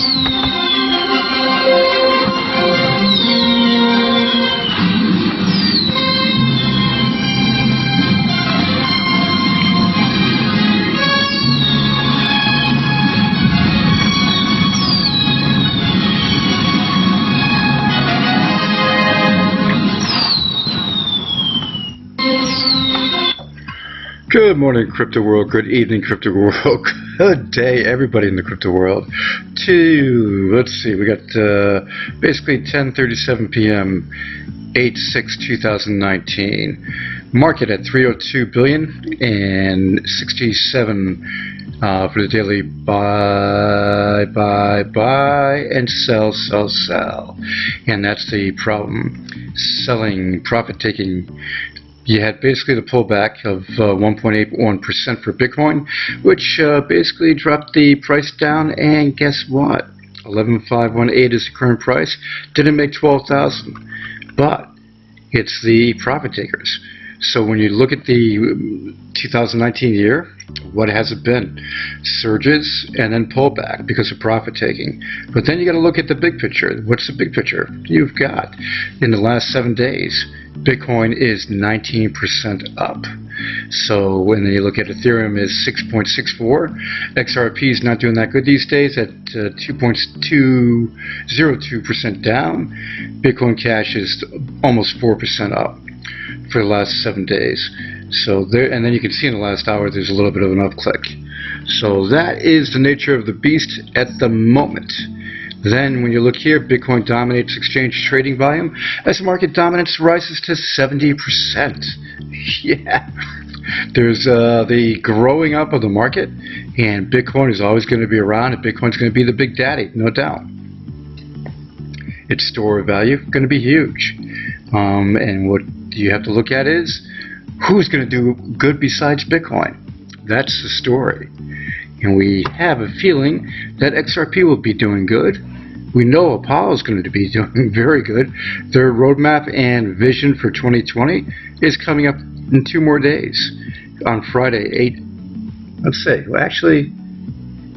Good morning, crypto world. Good evening, crypto world. Good day, everybody in the crypto world. Let's see, we got basically 10:37 p.m. 8/6/2019. Market at 302 billion and 67 for the daily buy and sell, and that's the problem. Selling, profit taking. You had basically the pullback of 1.81% for Bitcoin, which basically dropped the price down, and guess what? 11,518 is the current price. Didn't make 12,000, but it's the profit takers. So when you look at the 2019 year, what has it been? Surges and then pullback because of profit taking. But then you got to look at the big picture. What's the big picture? You've got in the last 7 days, Bitcoin is 19% up. So when you look at Ethereum is 6.64, XRP is not doing that good these days at 2.202% down. Bitcoin Cash is almost 4% up for the last 7 days. So there, and then you can see in the last hour there's a little bit of an upclick. So that is the nature of the beast at the moment. Then when you look here, Bitcoin dominates exchange trading volume as market dominance rises to 70%. Yeah. There's the growing up of the market, and Bitcoin is always going to be around, and Bitcoin's going to be the big daddy, no doubt. Its store of value going to be huge. And what you have to look at is who's going to do good besides Bitcoin. That's the story. And we have a feeling that XRP will be doing good. We know Apollo is going to be doing very good. Their roadmap and vision for 2020 is coming up in 2 more days. On Friday, let's say, well, actually,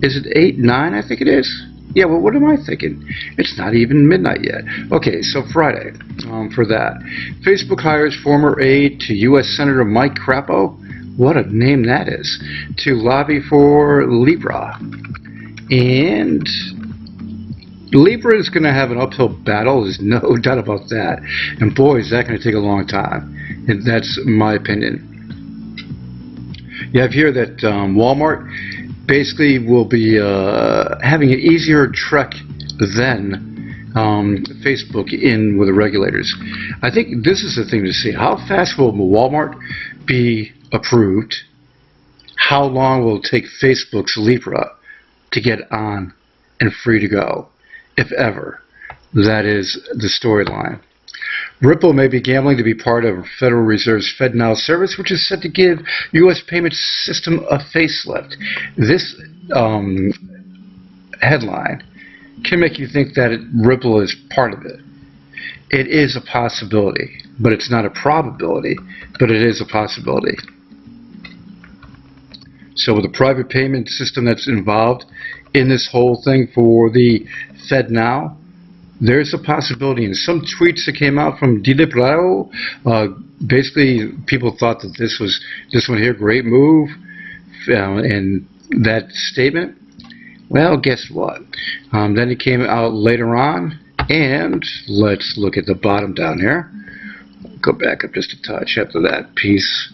is it 8/9? I think it is. Yeah, well, what am I thinking? It's not even midnight yet. Okay, so Friday, for that. Facebook hires former aide to U.S. Senator Mike Crapo. What a name that is. To lobby for Libra. And Libra is going to have an uphill battle. There's no doubt about that. And boy, is that going to take a long time. And that's my opinion. You have here that Walmart basically will be having an easier trek than Facebook in with the regulators. I think this is the thing to see. How fast will Walmart be approved? How long will it take Facebook's Libra to get on and free to go, if ever? That is the storyline. Ripple may be gambling to be part of Federal Reserve's FedNow service, which is set to give U.S. payment system a facelift. This headline can make you think that Ripple is part of it. It is a possibility, but it's not a probability, but it is a possibility. So with the private payment system that's involved in this whole thing for the FedNow, there's a possibility. And some tweets that came out from Dilibrao, basically people thought that this one here, great move, and that statement. Well, guess what? Then it came out later on, and let's look at the bottom down here. Go back up just a touch after that piece.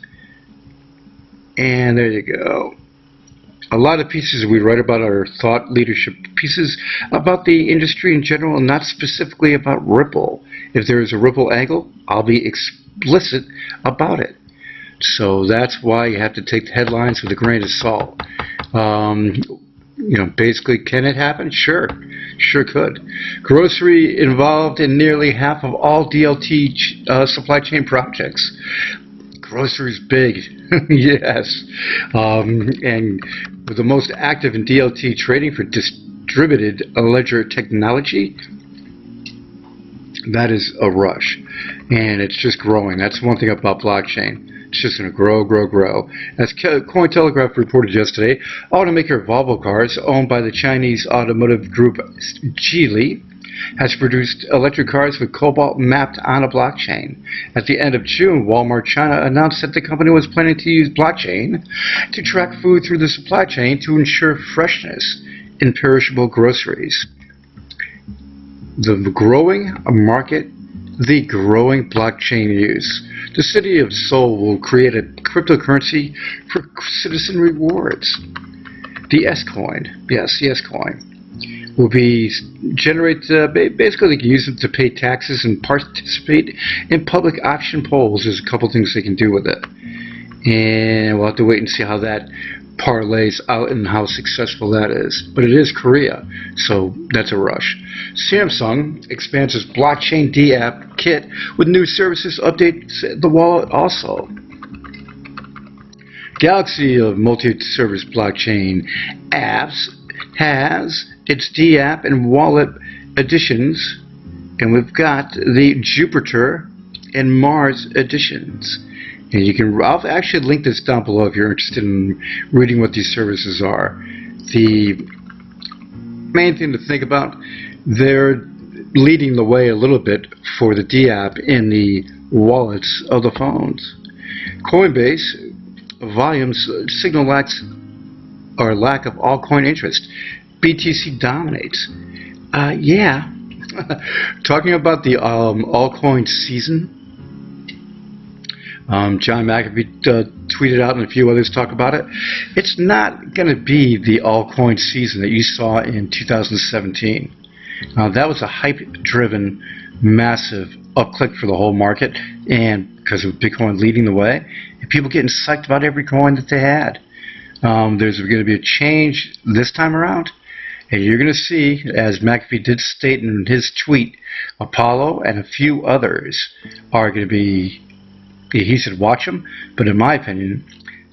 And there you go. A lot of pieces we write about are thought leadership pieces about the industry in general, and not specifically about Ripple. If there is a Ripple angle, I'll be explicit about it. So that's why you have to take the headlines with a grain of salt. You know, basically, can it happen? Sure could. Grocery involved in nearly half of all DLT supply chain projects. Grocery's big, yes. And with the most active in DLT trading for distributed ledger technology, that is a rush. And it's just growing. That's one thing about blockchain. It's just going to grow, grow, grow. As Cointelegraph reported yesterday, automaker Volvo Cars, owned by the Chinese automotive group Geely, has produced electric cars with cobalt mapped on a blockchain. At the end of June, Walmart China announced that the company was planning to use blockchain to track food through the supply chain to ensure freshness in perishable groceries. The growing market, the growing blockchain use. The city of Seoul will create a cryptocurrency for citizen rewards. The S-Coin, yes, the S-Coin, will be basically they can use it to pay taxes and participate in public option polls. There's a couple things they can do with it, and we'll have to wait and see how that parlays out and how successful that is. But it is Korea, so that's a rush. Samsung expands its blockchain D-app kit with new services, updates the wallet also. Galaxy of multi-service blockchain apps has its D-app and wallet editions, and we've got the Jupiter and Mars editions. And you can, I'll actually link this down below if you're interested in reading what these services are. The main thing to think about, they're leading the way a little bit for the D-app in the wallets of the phones. Coinbase volumes signal lack of altcoin interest. BTC dominates. Yeah. Talking about the altcoin season, John McAfee tweeted out and a few others talk about it. It's not going to be the altcoin season that you saw in 2017. That was a hype-driven, massive upclick for the whole market, and because of Bitcoin leading the way, and people getting psyched about every coin that they had. There's going to be a change this time around, and you're going to see, as McAfee did state in his tweet, Apollo and a few others are going to be, he said watch them, but in my opinion,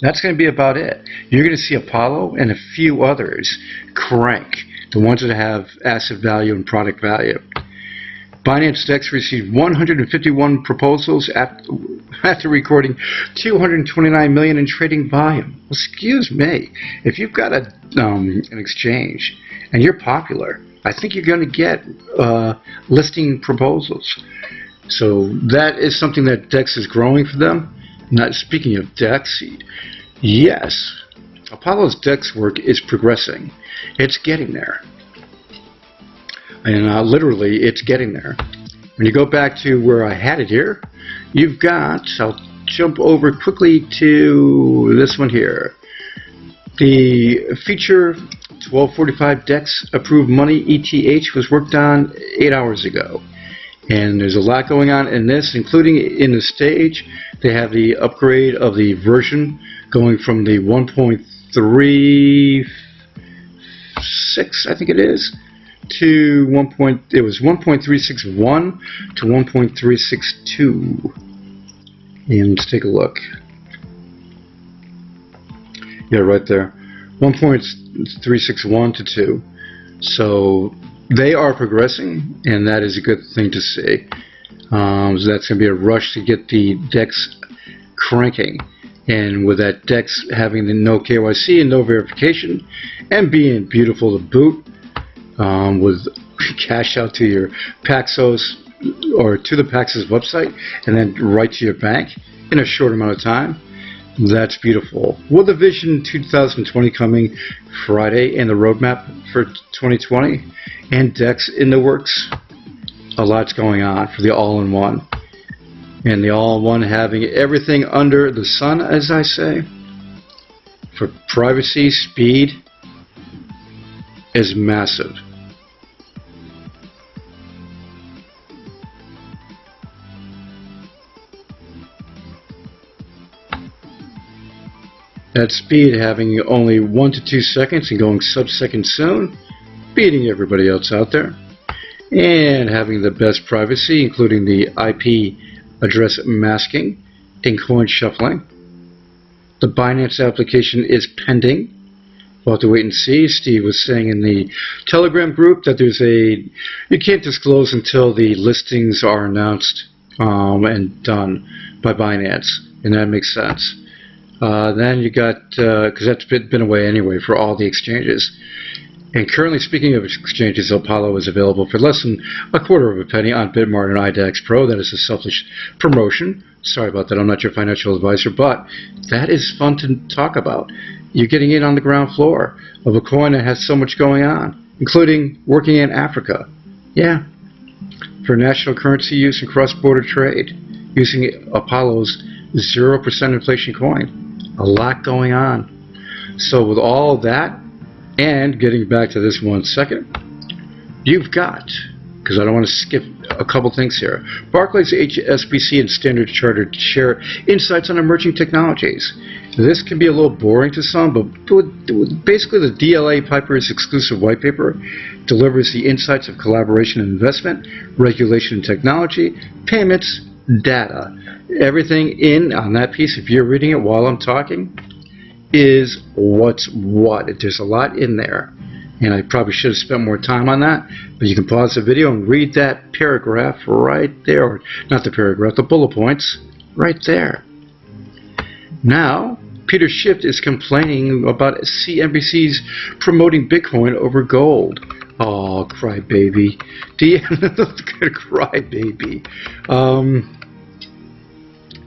that's going to be about it. You're going to see Apollo and a few others crank, the ones that have asset value and product value. Binance DEX received 151 proposals after recording 229 million in trading volume. Excuse me, if you've got an exchange and you're popular, I think you're going to get listing proposals. So that is something that DEX is growing for them. Not speaking of DEX, yes, Apollo's DEX work is progressing. It's getting there. And literally, it's getting there. When you go back to where I had it here, you've got, I'll jump over quickly to this one here. The feature 1245 DEX approved money ETH was worked on 8 hours ago. And there's a lot going on in this, including in the stage. They have the upgrade of the version going from the 1.36, I think it is, to it was 1.361 to 1.362. And let's take a look. Yeah, right there. 1.361 to 2. So they are progressing, and that is a good thing to see. So that's going to be a rush to get the DEX cranking. And with that DEX having the no KYC and no verification, and being beautiful to boot, with cash out to your Paxos or to the Paxos website, and then right to your bank in a short amount of time, that's beautiful. With the Vision 2020 coming Friday and the roadmap for 2020, and DEX in the works, a lot's going on for the all-in-one. And the all-in-one having everything under the sun, as I say, for privacy, speed, is massive. That speed having only 1 to 2 seconds and going sub-second soon, beating everybody else out there. And having the best privacy, including the IP address masking and coin shuffling. The Binance application is pending. We'll have to wait and see. Steve was saying in the Telegram group that you can't disclose until the listings are announced and done by Binance. and that makes sense. Then you got, because that's been away anyway for all the exchanges. And currently, speaking of exchanges, Apollo is available for less than a quarter of a penny on Bitmart and IDAX Pro. That is a selfish promotion. Sorry about that. I'm not your financial advisor, but that is fun to talk about. You're getting in on the ground floor of a coin that has so much going on, including working in Africa. Yeah, for national currency use and cross-border trade, using Apollo's 0% inflation coin. A lot going on. So with all that, and getting back to this 1 second, you've got, because I don't want to skip a couple things here, Barclays, HSBC, and Standard Chartered share insights on emerging technologies. This can be a little boring to some, but basically the DLA Piper's exclusive white paper delivers the insights of collaboration and investment, regulation and technology, payments, data. Everything in on that piece, if you're reading it while I'm talking, is what's what. There's a lot in there, and I probably should have spent more time on that, but you can pause the video and read that paragraph right there, or not the paragraph, the bullet points right there. Now Peter Schiff is complaining about CNBC's promoting Bitcoin over gold. Oh, crybaby. Crybaby.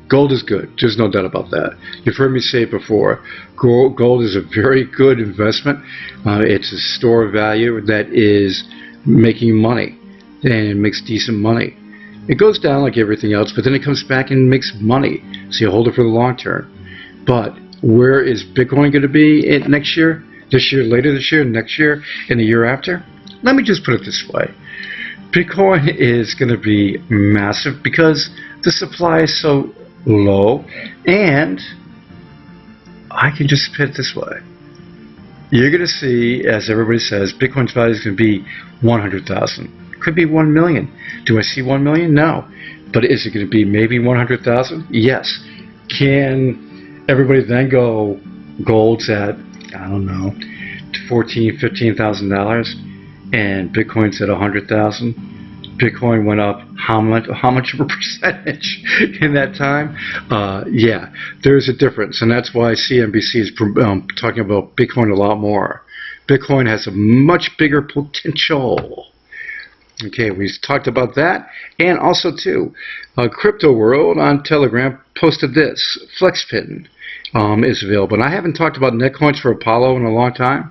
Gold is good. There's no doubt about that. You've heard me say it before. Gold is a very good investment. It's a store of value that is making money, and it makes decent money. It goes down like everything else, but then it comes back and makes money. So you hold it for the long term. But where is Bitcoin going to be next year? This year, later this year, next year, and the year after? Let me just put it this way. Bitcoin is going to be massive because the supply is so low, and I can just put it this way. You're going to see, as everybody says, Bitcoin's value is going to be 100,000. Could be 1 million. Do I see 1 million? No. But is it going to be maybe 100,000? Yes. Can everybody then go gold's at, I don't know, $14,000, $15,000, and Bitcoin's at 100,000? Bitcoin went up how much of a percentage in that time? Yeah, there's a difference, and that's why CNBC is talking about Bitcoin a lot more. Bitcoin has a much bigger potential. Okay, we talked about that, and also too, Crypto World on Telegram posted this. FlexPin is available, and I haven't talked about Netcoins for Apollo in a long time,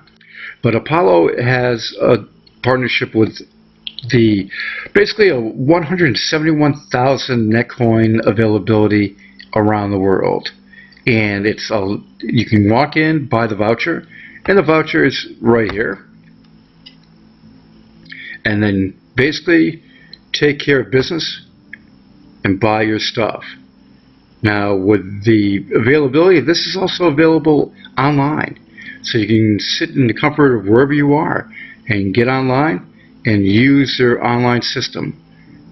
but Apollo has a partnership with basically a 171,000 Netcoin availability around the world, and you can walk in, buy the voucher, and the voucher is right here, and then basically take care of business and buy your stuff. Now with the availability, this is also available online, so you can sit in the comfort of wherever you are and get online and use their online system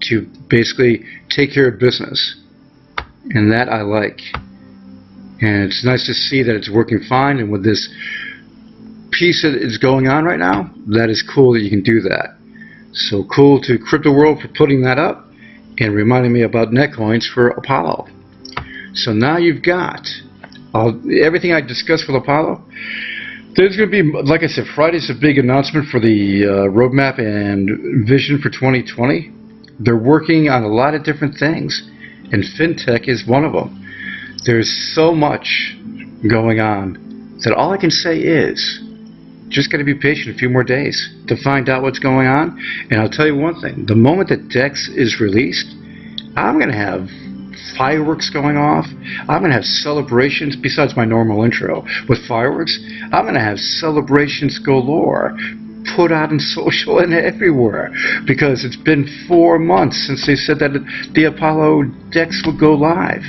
to basically take care of business. And that I like. And it's nice to see that it's working fine, and with this piece that is going on right now, that is cool that you can do that. So cool to Crypto World for putting that up and reminding me about Netcoins for Apollo. So now you've got everything I discussed with Apollo. There's going to be, like I said, Friday's a big announcement for the roadmap and vision for 2020. They're working on a lot of different things, and FinTech is one of them. There's so much going on that all I can say is just got to be patient a few more days to find out what's going on. And I'll tell you one thing, the moment that DEX is released, I'm going to have fireworks going off. I'm going to have celebrations besides my normal intro with fireworks. I'm going to have celebrations galore put out in social and everywhere, because it's been 4 months since they said that the Apollo DEX would go live.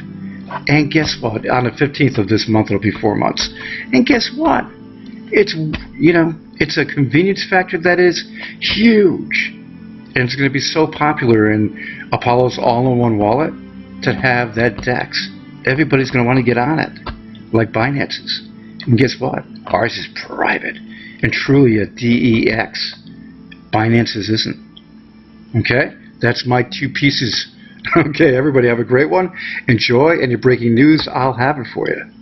And guess what? On the 15th of this month, it'll be 4 months. And guess what? It's, it's a convenience factor that is huge. And it's going to be so popular in Apollo's all-in-one wallet to have that DEX. Everybody's going to want to get on it, like Binance's. And guess what? Ours is private and truly a DEX. Binance's isn't. Okay? That's my 2 pieces Okay, everybody have a great one. Enjoy, and your breaking news, I'll have it for you.